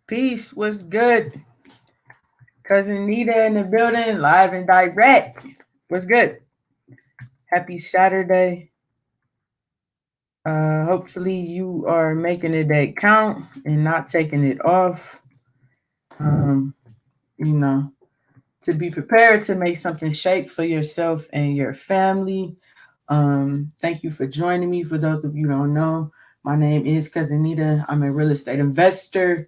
Peace. What's good? Cousin Nita in the building, live and direct. What's good? Happy Saturday. Hopefully you are making the day count and not taking it off. Um, you know, to be prepared to make something shake for yourself and your family. Thank you for joining me. For those of you who don't know, my name is Cousin Nita. I'm a real estate investor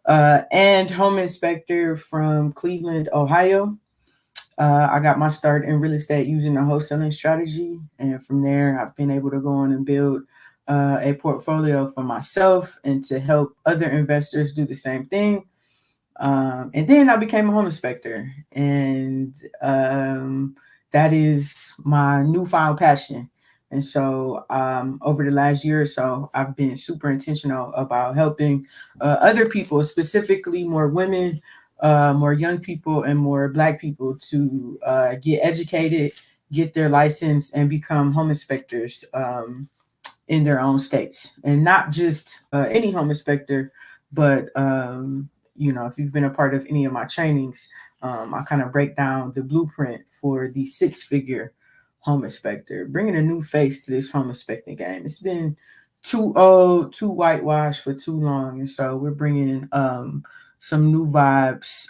and home inspector from Cleveland, Ohio. I got my start in real estate using a wholesaling strategy, and from there, I've been able to go on and build a portfolio for myself and to help other investors do the same thing. And then I became a home inspector, and that is my newfound passion. And so, over the last year or so, I've been super intentional about helping other people, specifically more women, more young people, and more Black people to get educated, get their license, and become home inspectors. In their own states, and not just any home inspector, but if you've been a part of any of my trainings, I kind of break down the blueprint for the six-figure home inspector, bringing a new face to this home inspecting game. It's been too old, too whitewashed for too long, and so we're bringing some new vibes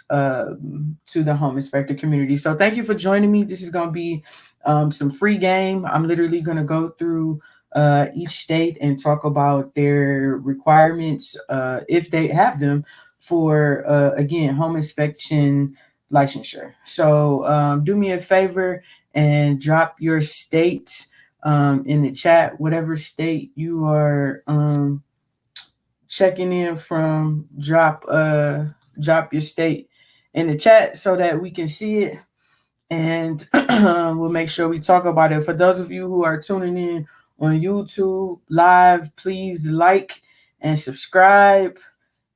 to the home inspector community. So thank you for joining me. This is going to be some free game. I'm literally going to go through each state and talk about their requirements, if they have them, for again home inspection licensure. So do me a favor and drop your state in the chat, whatever state you are checking in from. Drop your state in the chat so that we can see it, and we'll make sure we talk about it. For those of you who are tuning in on YouTube live, please like and subscribe.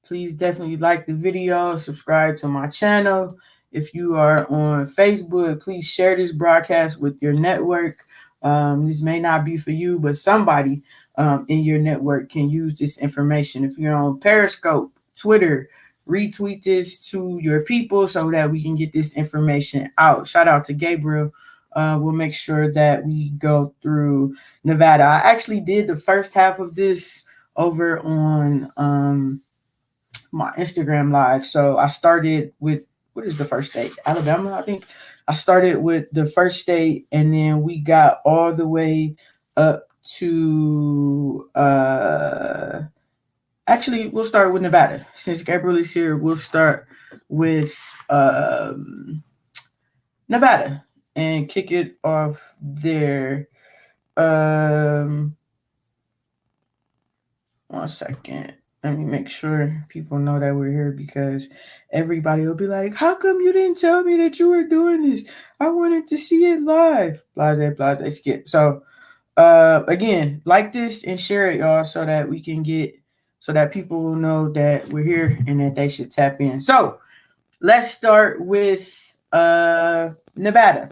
Please definitely like the video, subscribe to my channel. If you are on Facebook, please share this broadcast with your network. This may not be for you, but somebody in your network can use this information. If you're on Periscope, Twitter, retweet this to your people so that we can get this information out. Shout out to Gabriel. We'll make sure that we go through Nevada. I actually did the first half of this over on my Instagram live. So I started with, what is the first state? Alabama, I think. I started with the first state, and then we got all the way up to actually, we'll start with Nevada. Since Gabriel is here, we'll start with Nevada and kick it off there. 1 second. Let me make sure people know that we're here, because everybody will be like, how come you didn't tell me that you were doing this? I wanted to see it live. Blase, skip. So again, like this and share it, y'all, so that we can so that people will know that we're here and that they should tap in. So let's start with Nevada.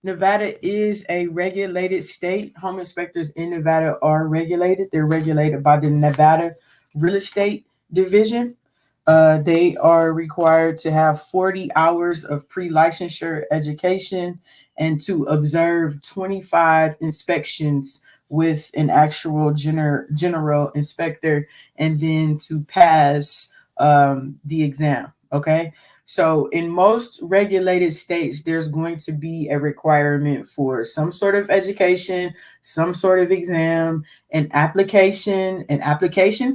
Nevada is a regulated state. Home inspectors in Nevada are regulated. They're regulated by the Nevada Real Estate Division. They are required to have 40 hours of pre-licensure education and to observe 25 inspections with an actual general inspector, and then to pass the exam. Okay. So in most regulated states, there's going to be a requirement for some sort of education, some sort of exam, an application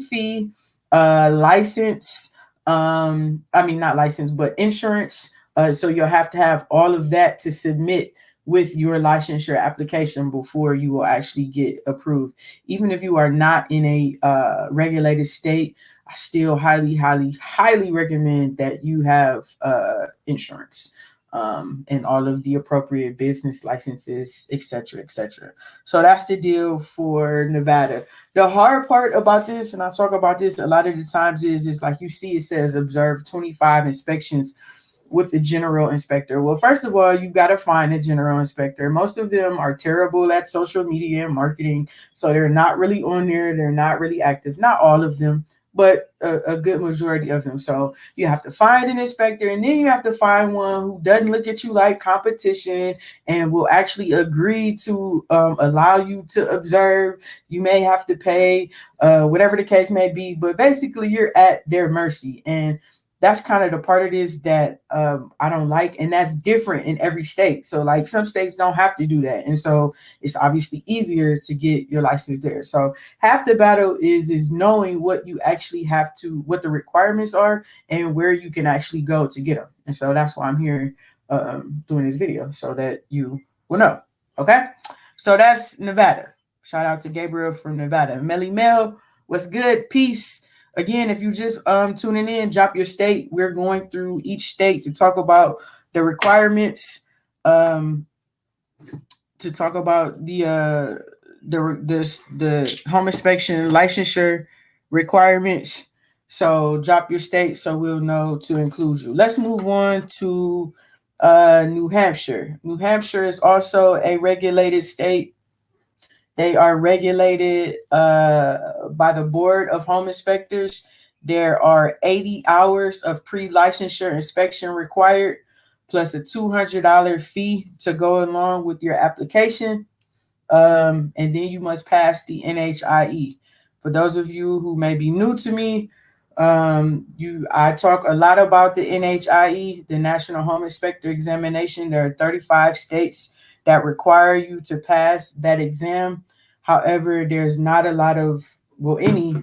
fee, license. Not license, but insurance. So you'll have to have all of that to submit with your licensure application before you will actually get approved. Even if you are not in a regulated state, I still highly recommend that you have insurance and all of the appropriate business licenses, etc., etc. So that's the deal for Nevada. The hard part about this, and I talk about this a lot of the times, is like you see it says observe 25 inspections with the general inspector. Well, first of all, you got to find a general inspector. Most of them are terrible at social media and marketing, so they're not really on there. They're not really active. Not all of them, but a good majority of them. So you have to find an inspector, and then you have to find one who doesn't look at you like competition and will actually agree to allow you to observe. You may have to pay, whatever the case may be, but basically you're at their mercy. And that's kind of the part of this that I don't like, and that's different in every state. So like some states don't have to do that, and so it's obviously easier to get your license there. So half the battle is knowing what you actually have to, what the requirements are, and where you can actually go to get them. And so that's why I'm here doing this video so that you will know. Okay, so that's Nevada. Shout out to Gabriel from Nevada. Melly Mel, what's good? Peace. Again, if you just tuning in, drop your state. We're going through each state to talk about the requirements, um, to talk about the home inspection licensure requirements. So drop your state so we'll know to include you. Let's move on to New Hampshire. New Hampshire is also a regulated state. They are regulated by the Board of Home Inspectors. There are 80 hours of pre-licensure inspection required, plus a $200 fee to go along with your application. And then you must pass the NHIE. For those of you who may be new to me, I talk a lot about the NHIE, the National Home Inspector Examination. There are 35 states that require you to pass that exam. However, there's not a lot of, well, any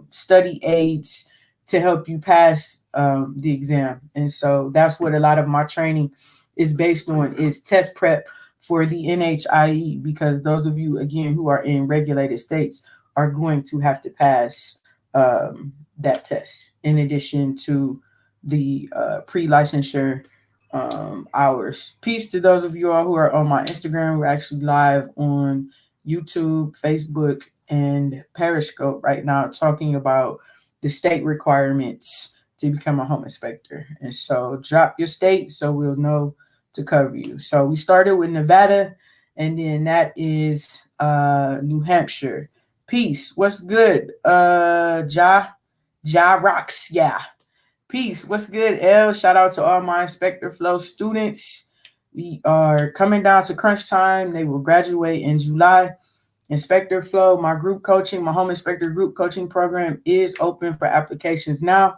study aids to help you pass the exam. And so that's what a lot of my training is based on, is test prep for the NHIE, because those of you, again, who are in regulated states are going to have to pass that test, in addition to the pre-licensure hours. Peace to those of you all who are on my Instagram. We're actually live on YouTube, Facebook, and Periscope right now, talking about the state requirements to become a home inspector. And so drop your state so we'll know to cover you. So we started with Nevada, and then that is New Hampshire. Peace. What's good? Ja Rocks. Yeah. Peace. What's good, L? Shout out to all my Inspector Flow students. We are coming down to crunch time. They will graduate in July. Inspector Flow, my group coaching, my home inspector group coaching program is open for applications now.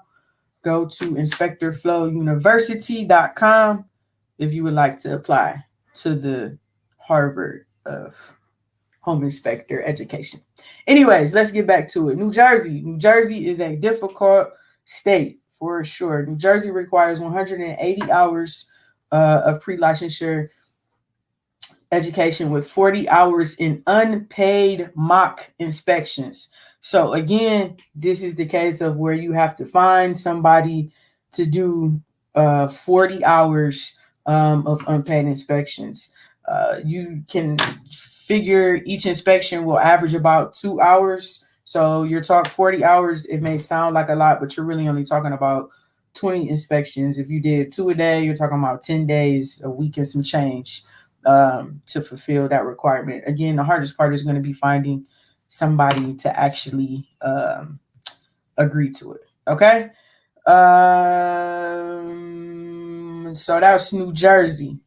Go to inspectorflowuniversity.com if you would like to apply to the Harvard of home inspector education. Anyways, let's get back to it. New Jersey. New Jersey is a difficult state for sure. New Jersey requires 180 hours of pre-licensure education with 40 hours in unpaid mock inspections. So again, this is the case of where you have to find somebody to do 40 hours of unpaid inspections. You can figure each inspection will average about 2 hours. So you're talking 40 hours. It may sound like a lot, but you're really only talking about 20 inspections. If you did 2 a day, you're talking about 10 days, a week and some change to fulfill that requirement. Again, the hardest part is going to be finding somebody to actually agree to it. Okay. So that's New Jersey.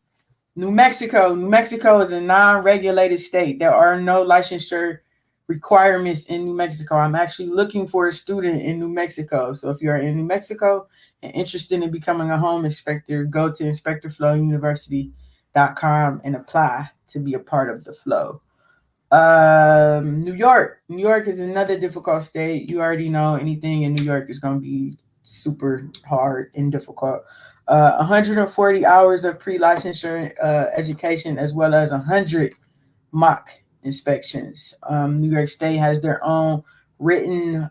New Mexico. New Mexico is a non-regulated state. There are no licensure requirements in New Mexico. I'm actually looking for a student in New Mexico. So if you're in New Mexico and interested in becoming a home inspector, go to inspectorflowuniversity.com and apply to be a part of the flow. New York. New York is another difficult state. You already know anything in New York is going to be super hard and difficult. 140 hours of pre-licensure education, as well as 100 mock inspections. New York State has their own written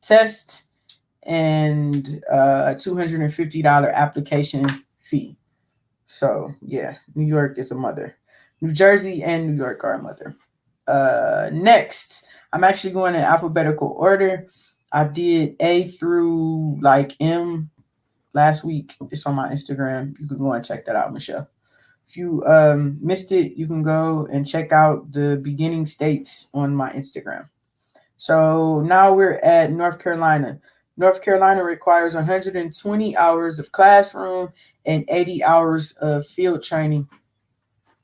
test and a $250 application fee. So yeah, New York is a mother. New Jersey and New York are a mother. Next, I'm actually going in alphabetical order. I did A through like M last week. It's on my Instagram. You can go and check that out, Michelle. If you missed it, you can go and check out the beginning states on my Instagram. So now we're at North Carolina. North Carolina requires 120 hours of classroom and 80 hours of field training.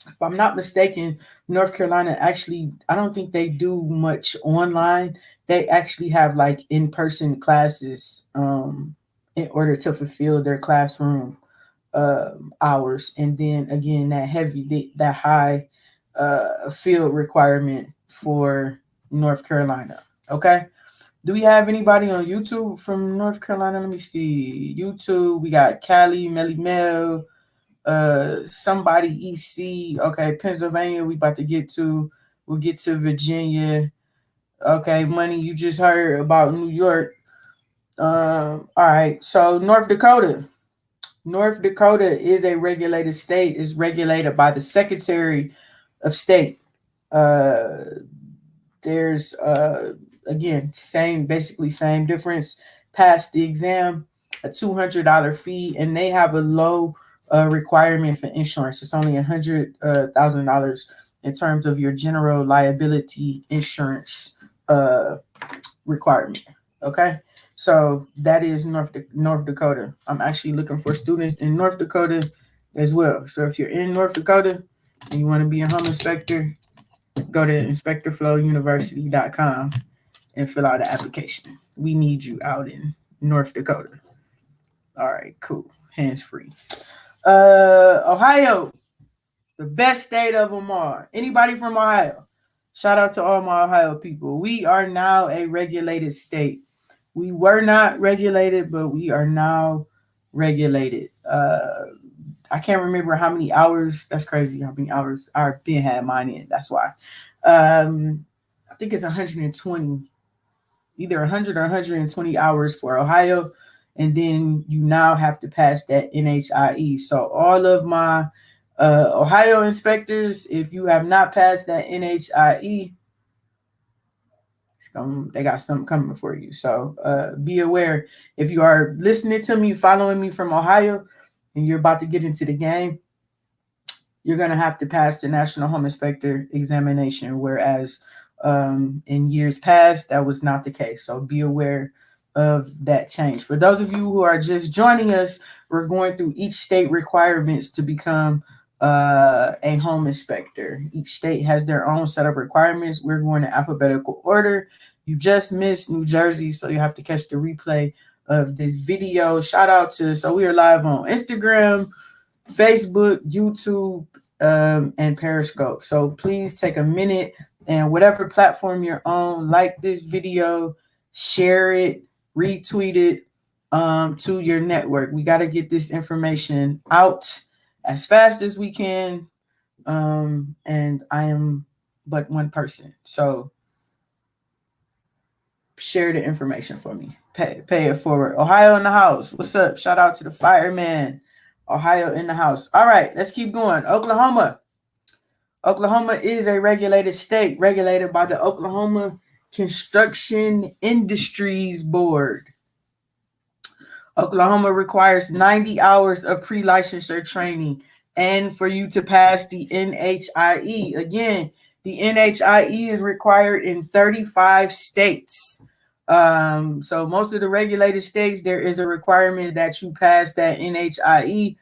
If I'm not mistaken, North Carolina actually, I don't think they do much online. They actually have like in person classes in order to fulfill their classroom hours. And then again, that high field requirement for North Carolina. Okay. Do we have anybody on YouTube from North Carolina? Let me see. YouTube, we got Cali, Melly Mel, somebody EC. Okay, Pennsylvania, we about to get to. We'll get to Virginia. Okay, money, you just heard about New York. All right, so North Dakota. North Dakota is a regulated state, is regulated by the Secretary of State. Uh, there's again same basically same difference. Pass the exam, a $200 fee, and they have a low requirement for insurance. It's only $100,000 in terms of your general liability insurance requirement. Okay, so that is North Dakota. I'm actually looking for students in North Dakota as well. So if you're in North Dakota and you want to be a home inspector, go to inspectorflowuniversity.com and fill out the application. We need you out in North Dakota. All right, cool. Hands free. Ohio, the best state of them all. Anybody from Ohio? Shout out to all my Ohio people. We are now a regulated state. We were not regulated, but we are now regulated. I can't remember how many hours. That's crazy. How many hours our Ben had mine in. That's why. I think it's 120, either 100 or 120 hours for Ohio, and then you now have to pass that NHIE. So all of my Ohio inspectors, if you have not passed that NHIE, they got something coming for you. So be aware if you are listening to me, following me from Ohio, and you're about to get into the game, you're going to have to pass the National Home Inspector examination, whereas in years past, that was not the case. So be aware of that change. For those of you who are just joining us, we're going through each state requirements to become a home inspector. Each state has their own set of requirements. We're going in alphabetical order. You just missed New Jersey, so you have to catch the replay of this video. Shout out to, so we are live on Instagram, Facebook, YouTube, and Periscope. So please take a minute and whatever platform you're on, like this video, share it, retweet it to your network. We got to get this information out as fast as we can. And I am but one person. So share the information for me. Pay it forward. Ohio in the house. What's up? Shout out to the fireman. Ohio in the house. All right, let's keep going. Oklahoma. Oklahoma is a regulated state, regulated by the Oklahoma Construction Industries Board. Oklahoma requires 90 hours of pre-licensure training and for you to pass the NHIE. Again, the NHIE is required in 35 states. So most of the regulated states, there is a requirement that you pass that NHIE.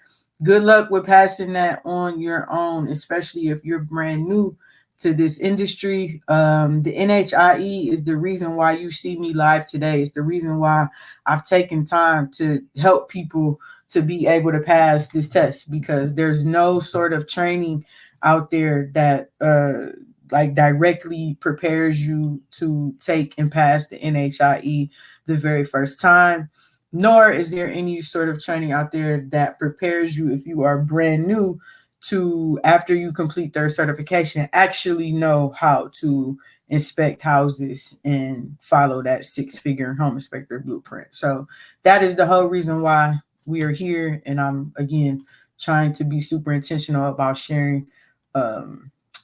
Good luck with passing that on your own, especially if you're brand new to this industry. The NHIE is the reason why you see me live today. It's the reason why I've taken time to help people to be able to pass this test, because there's no sort of training out there that like directly prepares you to take and pass the NHIE the very first time. Nor is there any sort of training out there that prepares you if you are brand new to, after you complete their certification, actually know how to inspect houses and follow that 6-figure home inspector blueprint. So that is the whole reason why we are here. And I'm, again, trying to be super intentional about sharing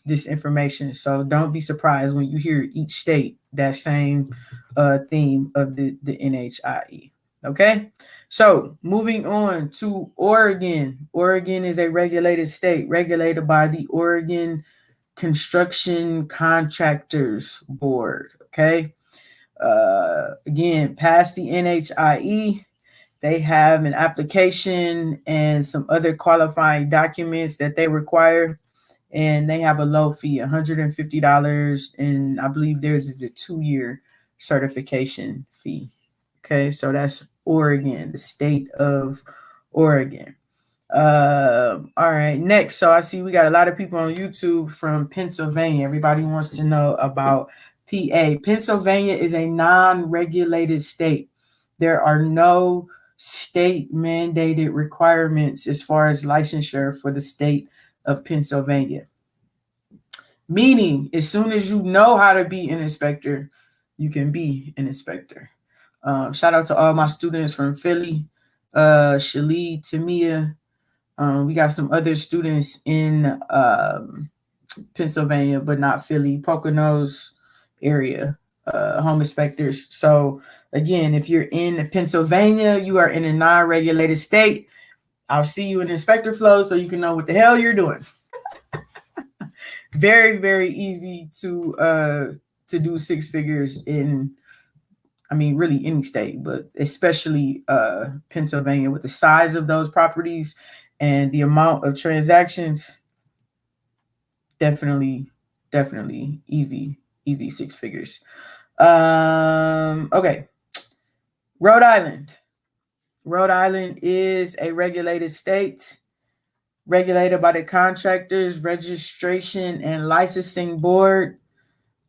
this information. So don't be surprised when you hear each state that same theme of the NHIE. Okay, so moving on to Oregon. Oregon is a regulated state, regulated by the Oregon Construction Contractors Board. Okay, Again, pass the NHIE. They have an application and some other qualifying documents that they require, and they have a low fee, $150, and I believe theirs is a 2-year certification fee. Okay, so that's Oregon, the state of Oregon. All right, next. So I see we got a lot of people on YouTube from Pennsylvania. Everybody wants to know about PA. Pennsylvania is a non-regulated state. There are no state mandated requirements as far as licensure for the state of Pennsylvania. Meaning, as soon as you know how to be an inspector, you can be an inspector. Shout out to all my students from Philly, Shalee, Tamia. We got some other students in Pennsylvania, but not Philly, Poconos area, home inspectors. So again, if you're in Pennsylvania, you are in a non-regulated state. I'll see you in inspector flow so you can know what the hell you're doing. Very, very easy to do 6 figures in, I mean, really any state, but especially Pennsylvania with the size of those properties and the amount of transactions. Definitely easy 6 figures. Okay. Rhode Island is a regulated state, regulated by the Contractors Registration and Licensing Board.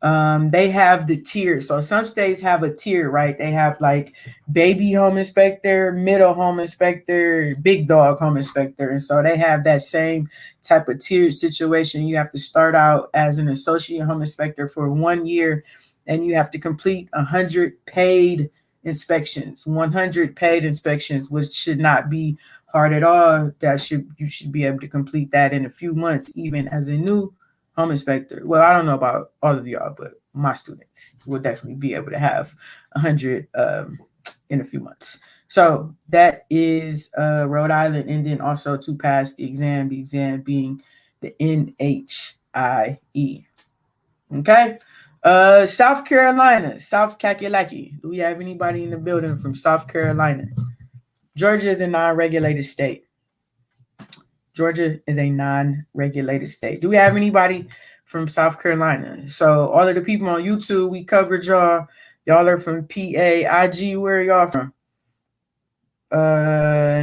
They have the tier. So some states have a tier, right? They have like baby home inspector, middle home inspector, big dog home inspector. And so they have that same type of tiered situation. You have to start out as an associate home inspector for 1 year, and you have to complete 100 paid inspections, 100 paid inspections, which should not be hard at all. You should be able to complete that in a few months, even as a new home inspector. Well, I don't know about all of y'all, but my students will definitely be able to have 100 in a few months. So that is Rhode Island, and then also to pass the exam being the NHIE. Okay. South Carolina, South Kakalaki. Do we have anybody in the building from South Carolina? Georgia is a non-regulated state. Georgia is a non-regulated state. Do we have anybody from South Carolina? So all of the people on YouTube, we covered y'all. Y'all are from PA, IG. Where are y'all from?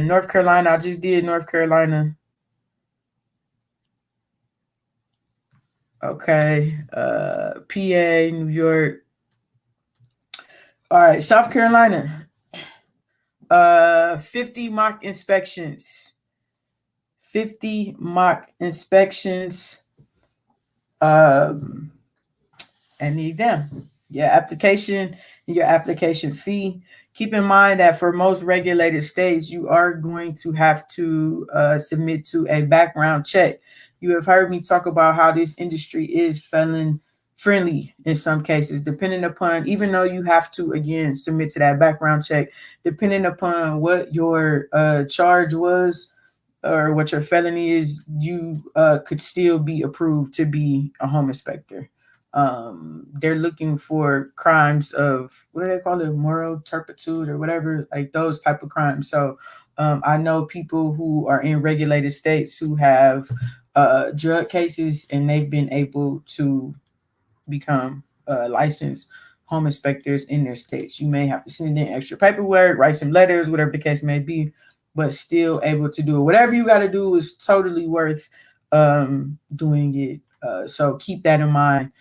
North Carolina. I just did North Carolina. Okay. PA, New York. All right, South Carolina. 50 mock inspections. 50 mock inspections. And the exam. Your application fee. Keep in mind that for most regulated states, you are going to have to submit to a background check. You have heard me talk about how this industry is felon friendly in some cases, depending upon, even though you have to, again, submit to that background check, depending upon what your charge was or what your felony is, you could still be approved to be a home inspector. They're looking for crimes of, what do they call it, moral turpitude or whatever, like those type of crimes. So I know people who are in regulated states who have drug cases, and they've been able to become licensed home inspectors in their states. You may have to send in extra paperwork, write some letters, whatever the case may be, but still able to do it. Whatever you got to do is totally worth doing it. So keep that in mind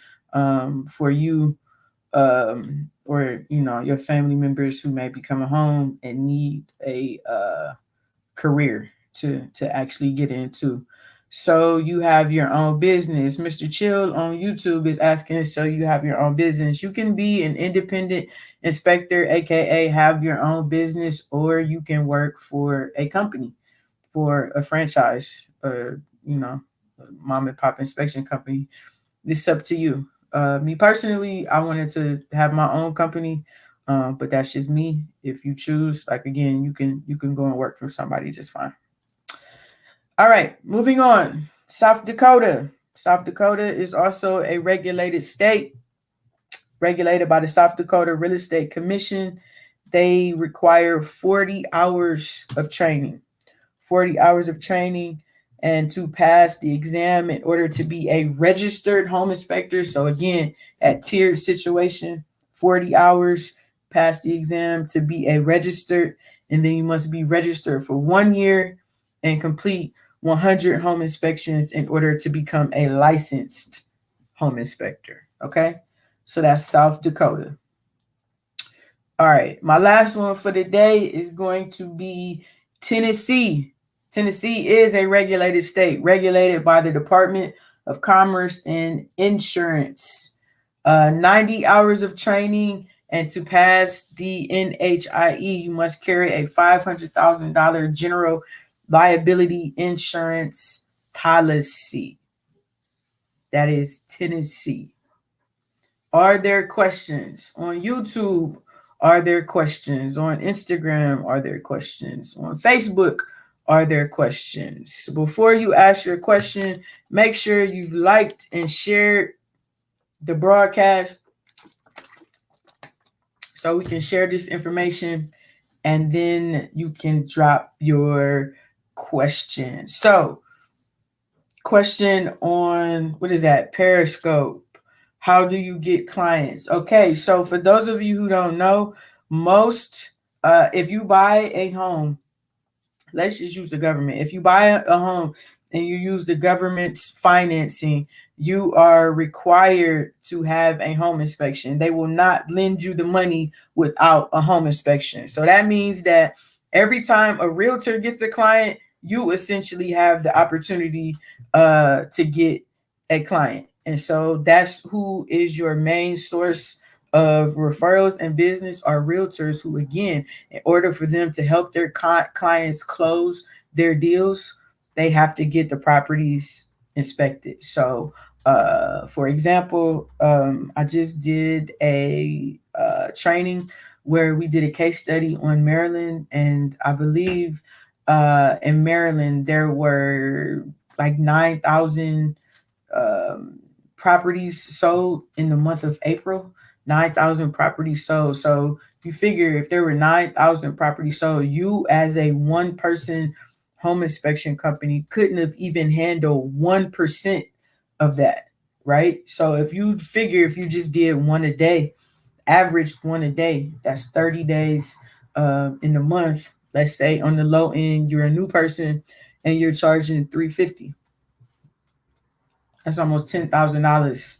for you or your family members who may be coming home and need a career to actually get into. So you have your own business. Mr. Chill on YouTube is asking, so you have your own business. You can be an independent inspector, aka have your own business, or you can work for a company, for a franchise, or mom and pop inspection company. It's up to you. Me personally, I wanted to have my own company, but that's just me. If you choose, like, again, you can go and work for somebody just fine. All right, moving on. South Dakota. South Dakota is also a regulated state. regulated by the South Dakota Real Estate Commission. They require 40 hours of training. 40 hours of training and to pass the exam in order to be a registered home inspector. So again, at tiered situation, 40 hours, pass the exam to be a registered, and then you must be registered for 1 year and complete 100 home inspections in order to become a licensed home inspector. Okay, so that's South Dakota. All right, my last one for the day is going to be Tennessee. Tennessee is a regulated state, regulated by the Department of Commerce and Insurance. 90 hours of training, and to pass the NHIE, you must carry a $500,000 general liability insurance policy. That is Tennessee. Are there questions on YouTube? Are there questions on Instagram? Are there questions on Facebook? Are there questions? Before you ask your question, make sure you've liked and shared the broadcast so we can share this information, and then you can drop your question. So, question on what is that? Periscope. How do you get clients? Okay, so for those of you who don't know, most if you buy a home, let's just use the government. If you buy a home and you use the government's financing, you are required to have a home inspection. They will not lend you the money without a home inspection. So that means that every time a realtor gets a client, you essentially have the opportunity to get a client. And so that's who is your main source of referrals and business are realtors who, again, in order for them to help their clients close their deals, they have to get the properties inspected. So, for example, I just did a training where we did a case study on Maryland, and I believe in Maryland there were like 9,000 properties sold in the month of April. 9,000 properties sold. So you figure if there were 9,000 properties sold, you as a one person home inspection company couldn't have even handled 1% of that, right? So if you figure if you just did one a day, averaged one a day, that's 30 days in the month. Let's say on the low end, you're a new person and you're charging $350. That's almost $10,000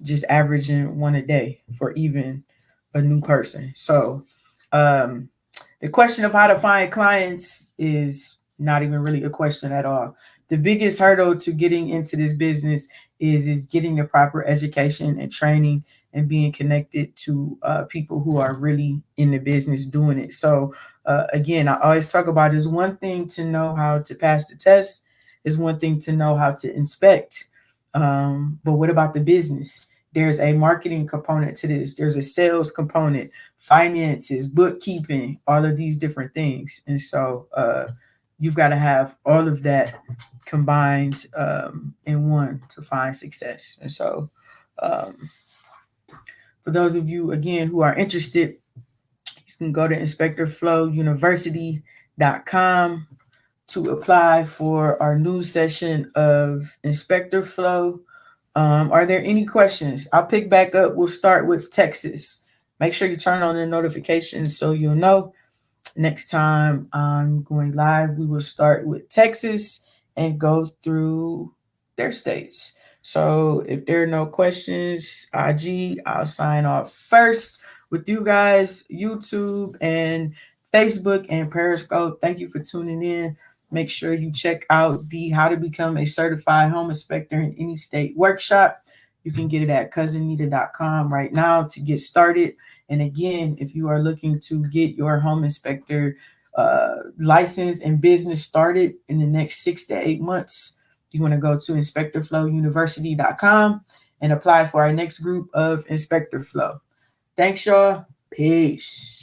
just averaging one a day for even a new person. So the question of how to find clients is not even really a question at all. The biggest hurdle to getting into this business is getting the proper education and training and being connected to people who are really in the business doing it. So again, I always talk about is one thing to know how to pass the test, is one thing to know how to inspect. But what about the business? There's a marketing component to this. There's a sales component, finances, bookkeeping, all of these different things. And so you've got to have all of that combined in one to find success. And so for those of you, again, who are interested, you can go to inspectorflowuniversity.com to apply for our new session of Inspector Flow. Are there any questions? I'll pick back up. We'll start with Texas. Make sure you turn on the notifications so you'll know next time I'm going live. We will start with Texas and go through their states. So if there are no questions, I'll sign off first with you guys, YouTube and Facebook and Periscope. Thank you for tuning in. Make sure you check out the How to Become a Certified Home Inspector in Any State workshop. You can get it at cousinnita.com right now to get started. And again, if you are looking to get your home inspector license and business started in the next 6 to 8 months, you want to go to inspectorflowuniversity.com and apply for our next group of Inspector Flow. Thanks, y'all. Peace.